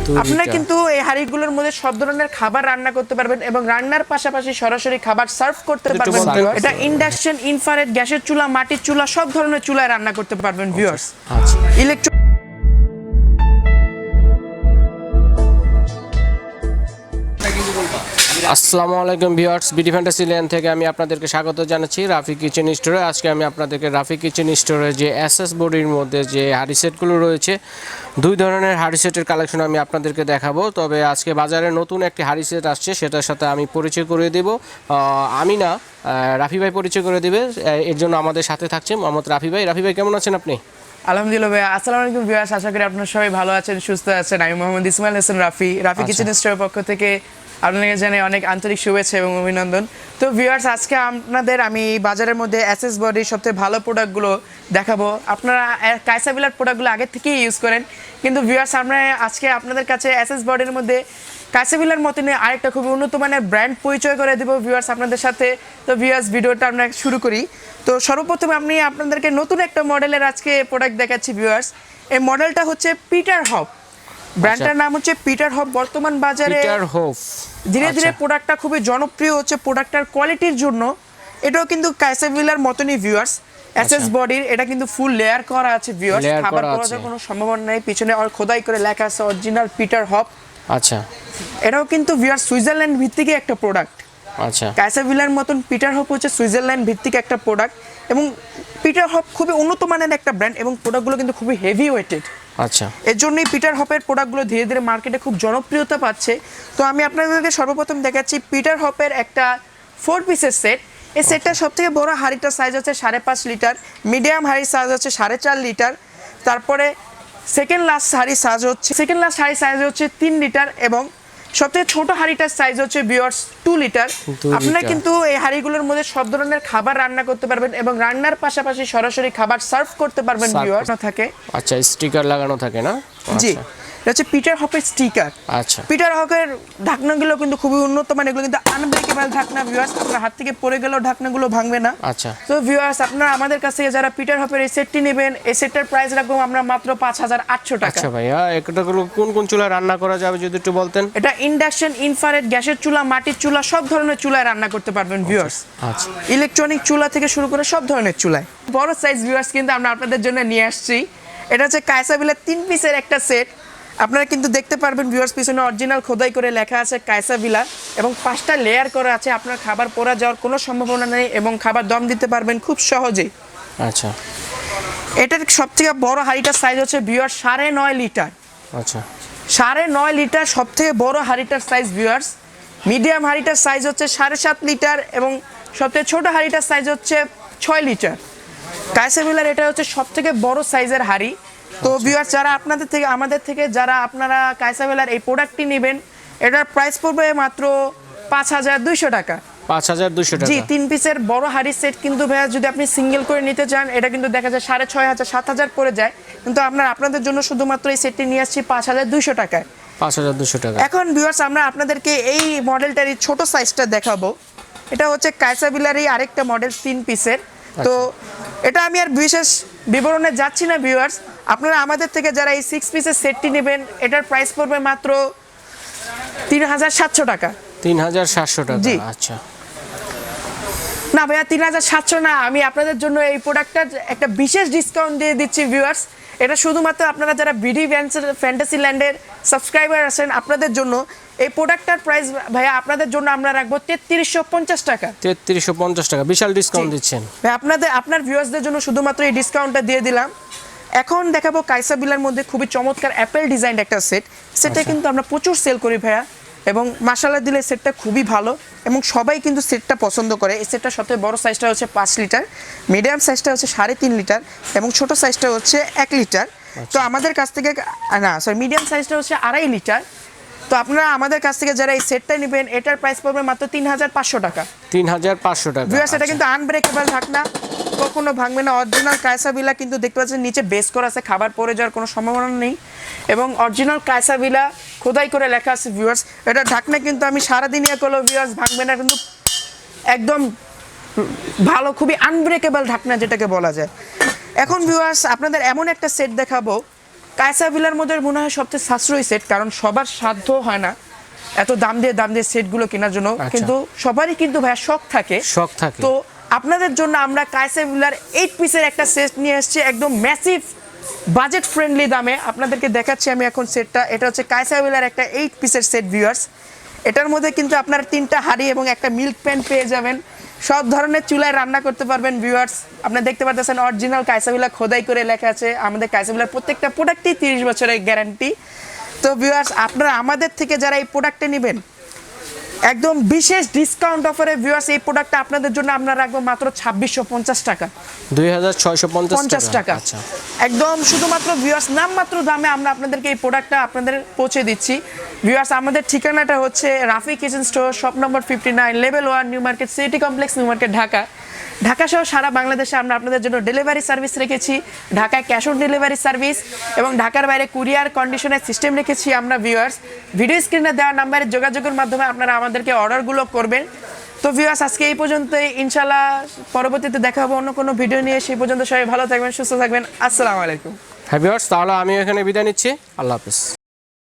আপনারা কিন্তু এই হাঁড়িগুলোর মধ্যে সব ধরনের খাবার রান্না করতে পারবেন এবং রান্নার পাশাপাশি সরাসরি খাবার সার্ভ করতে পারবেন। এটা ইন্ডাকশন, ইনফ্রারেড, গ্যাসের চুলা, মাটির চুলা, সব ধরনের চুলায় রান্না করতে পারবেন ভিউয়ার্স। আচ্ছা ইলেকট্রিক আসসালামু আলাইকুম ভিউয়ার্স, বিডি ফ্যান্টাসিল্যান্ড থেকে আমি আপনাদেরকে স্বাগত জানাচ্ছি রাফি কিচেন স্টোরে। আজকে আমি আপনাদেরকে রাফি কিচেন স্টোরে যে এসএস বডির মধ্যে যে হাঁড়ি সেটগুলো রয়েছে, দুই ধরনের হাঁড়ি সেটের কালেকশন আমি আপনাদেরকে দেখাবো। তবে আজকে বাজারে নতুন একটি হাঁড়ি সেট আসছে, সেটার সাথে আমি পরিচয় করে দেব। আমি না, রাফি ভাই পরিচয় করে দেবে। এর জন্য আমাদের সাথে থাকছে মোহাম্মদ রাফি ভাই। রাফি ভাই কেমন আছেন আপনি? আলহামদুলিল্লাহ ভাই। আসসালামু আলাইকুম ভিউয়ার্স, আশা করি আপনারা সবাই ভালো আছেন, সুস্থ আছেন। আমি মোহাম্মদ ইসমাইল হাসান রাফি, রাফি কিচেন স্টোরের পক্ষ থেকে আপনাদের জানাই অনেক আন্তরিক শুভেচ্ছা এবং অভিনন্দন। তো ভিউয়ার্স, আজকে আপনাদের আমি বাজারের মধ্যে এসএস বডির সবথেকে ভালো প্রোডাক্টগুলো দেখাবো। আপনারা কাইসাবিলার প্রোডাক্টগুলো আগে থেকেই ইউজ করেন, কিন্তু ভিউয়ার্স আমরা আজকে আপনাদের কাছে এসএস বডির মধ্যে কাইসাবিলার মতনই আরেকটা খুব উন্নত মানের ব্র্যান্ড পরিচয় করে দেবো ভিউয়ার্স আপনাদের সাথে। তো ভিউয়ার্স, ভিডিওটা আমরা শুরু করি। তো সর্বপ্রথমে আমি আপনাদেরকে নতুন একটা মডেলের আজকে প্রোডাক্ট দেখাচ্ছি ভিউয়ার্স। এই মডেলটা হচ্ছে পিটার হপ, ব্র্যান্ডটার নাম হচ্ছে পিটার হপ। বর্তমান বাজারে ধীরে ধীরে প্রোডাক্টটা খুবই জনপ্রিয় হচ্ছে প্রোডাক্টটার কোয়ালিটির জন্য। এটাও কিন্তু কাইসাবিলার মতনই ভিউয়ার্স, এসএস বডির। এটা কিন্তু ফুল লেয়ার করা আছে ভিউয়ার্স, খাবার পড়ার কোনো সম্ভাবনা নেই। পিছনে আর খোদাই করে লেখা আছে অরিজিনাল পিটার হপ। আচ্ছা, এটাও কিন্তু ভিউয়ার্স সুইজারল্যান্ড ভিত্তিক একটা প্রোডাক্ট। আচ্ছা, কাইসাবিলার মতন পিটার হপ হচ্ছে সুইজারল্যান্ড ভিত্তিক একটা প্রোডাক্ট এবং পিটার হপ খুবই উন্নত মানের একটা ব্র্যান্ড এবং প্রোডাক্টগুলো কিন্তু খুবই হেভি ওয়েটেড। আচ্ছা, এর জন্যই পিটার হপের প্রোডাক্টগুলো ধীরে ধীরে মার্কেটে খুব জনপ্রিয়তা পাচ্ছে। তো আমি আপনাদেরকে সর্বপ্রথম দেখাচ্ছি পিটার হপের একটা 4 পিসের সেট। এই সেটটার সবথেকে বড় হাঁড়িটার সাইজ হচ্ছে 5.5 লিটার, মিডিয়াম হাঁড়ির সাইজ হচ্ছে 4.5 লিটার, তারপরে সেকেন্ড লাস্ট হাঁড়ির সাইজ হচ্ছে 3 লিটার এবং সবথেকে ছোট হাঁড়িটার সাইজ হচ্ছে ভিউয়ার্স 2 লিটার। আপনারা কিন্তু এই হাঁড়িগুলোর মধ্যে সব ধরনের খাবার রান্না করতে পারবেন এবং রান্নার পাশাপাশি সরাসরি খাবার সার্ভ করতে পারবেন ভিউয়ার্স। থাকে আচ্ছা, স্টিকার লাগানো থাকে না? জি, এটা হচ্ছে পিটার হপের স্টিকার। আচ্ছা, পিটার হপের ঢাকনাগুলো কিন্তু খুবই উন্নত মানের, এগুলো কিন্তু আনব্রেকেবল ঢাকনা ভিউয়ার্স, আপনার হাত থেকে পড়ে গেলেও ঢাকনাগুলো ভাঙবে না। আচ্ছা, তো ভিউয়ার্স, আপনারা আমাদের কাছ থেকে যারা পিটার হপের এই সেটটি নেবেন, এই সেটটার প্রাইস রাখবো আমরা মাত্র 5800 টাকা। আচ্ছা ভাইয়া, এটাগুলো কোন কোন চুলায় রান্না করা যাবে যদি একটু বলতেন? এটা ইন্ডাকশন, ইনফ্রারেড, গ্যাসের চুলা, মাটির চুলা, সব ধরনের চুলায় রান্না করতে পারবেন ভিউয়ার্স। আচ্ছা, ইলেকট্রনিক চুলা থেকে শুরু করে সব ধরনের চুলায়। বড় সাইজ ভিউয়ার্স কিন্তু আমরা আপনাদের জন্য নিয়ে আসছি। এটা হচ্ছে কাইসাবিলার 3 পিসের একটা সেট। আপনারা কিন্তু দেখতে পারবেন ভিউয়ার্স, পিছনে অরিজিনাল খোদাই করে লেখা আছে কাইসাবিলা এবং 5টা লেয়ার করা আছে। আপনার খাবার পোড়া যাওয়ার কোনো সম্ভাবনা নেই এবং খাবার দম দিতে পারবেন খুব সহজেই। আচ্ছা, এটার সবথেকে বড় হাঁড়িটার সাইজ হচ্ছে ভিউয়ার্স 9.5 লিটার। আচ্ছা, 9.5 লিটার সবথেকে বড় হাঁড়িটার সাইজ ভিউয়ার্স। মিডিয়াম হাঁড়িটার সাইজ হচ্ছে 7.5 লিটার এবং সবথেকে ছোট হাঁড়িটার সাইজ হচ্ছে 6 লিটার। কাইসাবিলার এটা হচ্ছে সবথেকে বড় সাইজের হাঁড়ি। তো ভিউয়ার্স, যারা আমাদের থেকে যারা আপনারা কাইসাবিলার এই প্রোডাক্টটি নেবেন, এটার প্রাইস পড়বে মাত্র 5200 টাকা। 5200 টাকা? জি, 3 পিসের বড় হাঁড়ি সেট কিন্তু ভাইয়া যদি আপনি সিঙ্গেল করে নিতে চান, এটা কিন্তু দেখা যায় 6500 7000 পড়ে যায়, কিন্তু আপনাদের জন্য শুধুমাত্র এই সেটটি নিয়ে আসছি 5200 টাকায়। 5200 টাকা। এখন ভিউয়ার্স, আমরা আপনাদেরকে এই মডেলটারই ছোট সাইজটা দেখাবো। এটা হচ্ছে কাইসাবিলারই আরেকটা মডেল 3 পিসের। তো এটা আমি আর বিশেষ বিবরণে যাচ্ছি না ভিউয়ার্স, আপনারা আমাদের থেকে যারা এই 6 পিসের সেটটি নেবেন, এটার প্রাইস পড়বে মাত্র 3700 টাকা। 3700 টাকা? জি। আচ্ছা, না ভাইয়া, 3700 না, আমি আপনাদের জন্য এই প্রোডাক্টটার একটা বিশেষ ডিসকাউন্ট দিয়ে দিচ্ছি ভিউয়ার্স। এটা শুধুমাত্র আপনারা যারা বিডি ফ্যান্টাসিল্যান্ডের সাবস্ক্রাইবার আছেন, আপনাদের জন্য এই প্রোডাক্টটার প্রাইস ভাইয়া আপনাদের জন্য আমরা রাখবো 3350 টাকা। 3350 টাকা, বিশাল ডিসকাউন্ট দিচ্ছেন ভাই। আপনার ভিউয়ার্সদের জন্য শুধুমাত্র এই ডিসকাউন্টটা দিয়ে দিলাম। এখন দেখাবো কাইসাবিলার মধ্যে খুবই চমৎকার অ্যাপেল ডিজাইন একটা সেটটা কিন্তু আমরা প্রচুর সেল করি ভাইয়া এবং মাশাআল্লাহ দিলে সেটটা খুবই ভালো এবং সবাই কিন্তু সেটটা পছন্দ করে। এই সেটটার সবথেকে বড় সাইজটা হচ্ছে 5 লিটার, মিডিয়াম সাইজটা হচ্ছে 3.5 লিটার এবং ছোট সাইজটা হচ্ছে 1 লিটার। তো আমাদের কাছ থেকে মিডিয়াম সাইজটা হচ্ছে 2.5 লিটার। তো আপনারা আমাদের কাছ থেকে যারা এই সেটটা নেবেন, এটার প্রাইস পড়বে মাত্র 3500 টাকা। 3500 টাকা। ভিউয়ার্স, এটা কিন্তু আনব্রেকেবল ঢাকনা, কখনো ভাঙবে না। অরিজিনাল কাইসাবিলা কিন্তু দেখতে পাচ্ছেন নিচে বেস করা আছে, খাবার পড়ে যাওয়ার কোনো সম্ভাবনা নেই এবং অরিজিনাল কাইসাবিলা খোদাই করে লেখা আছে ভিউয়ার্স। এটা ঢাকনা কিন্তু আমি সারাদিন করলেও ভিউয়ার্স ভাঙবে না, কিন্তু একদম ভালো, খুবই আনব্রেকেবল ঢাকনা যেটাকে বলা যায়। এখন ভিউয়ার্স, আপনাদের এমন একটা সেট দেখাবো কায়সাভিলার মধ্যে মনে হয় সবচেয়ে সাশ্রয়ী সেট, কারণ সবার সাধ্য হয় না এত দাম দিয়ে সেটগুলো কেনার জন্য, কিন্তু সবারই কিন্তু ভাইয়া শখ থাকে। তো আপনাদের জন্য আমরা কায়সাভিলার 8 পিসের একটা সেট নিয়ে এসেছি একদম ম্যাসিভ বাজেট ফ্রেন্ডলি দামে। আপনাদেরকে দেখাচ্ছি আমি এখন সেটটা। এটা হচ্ছে কায়সাভিলার একটা 8 পিসের সেট ভিউয়ার্স। এটার মধ্যে কিন্তু আপনারা 3টা হাঁড়ি এবং একটা মিল্ক প্যান পেয়ে যাবেন। সব ধরনের চুলায় রান্না করতে পারবেন ভিউয়ার্স। আপনারা দেখতে পাচ্ছেন অরিজিনাল কায়সাভিলা খোদাই করে লেখা আছে। আমাদের কায়সাভিলার প্রত্যেকটা প্রোডাক্টই 30 বছরের গ্যারান্টি। তো ভিউয়ার্স, আপনারা আমাদের থেকে যারা এই প্রোডাক্টটা নেবেন একদম বিশেষ ডিসকাউন্ট অফারে ভিউয়ার্স, এই প্রোডাক্টটা আপনাদের জন্য আমরা রাখবো মাত্র 2650 টাকা, 2650 টাকা। একদম শুধুমাত্র ভিউয়ার্স নামমাত্র দামে আমরা আপনাদেরকে এই প্রোডাক্টটা আপনাদের পৌঁছে দিচ্ছি। ভিউয়ার্স, আমাদের ঠিকানাটা হচ্ছে Rafi kitchen store, shop number 59, level 1, new market, city complex, new market, Dhaka সহ সারা বাংলাদেশে আমরা আপনাদের জন্য ডেলিভারি সার্ভিস রেখেছি। ঢাকায় ক্যাশ অন ডেলিভারি সার্ভিস এবং ঢাকার বাইরে কুরিয়ার কন্ডিশনের সিস্টেম রেখেছি আমরা ভিউয়ার্স। ভিডিও স্ক্রিনে দেওয়া নাম্বারে যোগাযোগের মাধ্যমে আপনারা আমাদেরকে অর্ডারগুলো করবেন। তো ভিউয়ার্স, আজকে এই পর্যন্তই। ইনশাল্লাহ পরবর্তীতে দেখা হবে অন্য কোনো ভিডিও নিয়ে। সেই পর্যন্ত সবাই ভালো থাকবেন, সুস্থ থাকবেন। আসসালামু আলাইকুম। হ্যাঁ ভিউয়ার্স, তাহলে আমি এখানে বিদায় নিচ্ছি। আল্লাহ হাফেজ।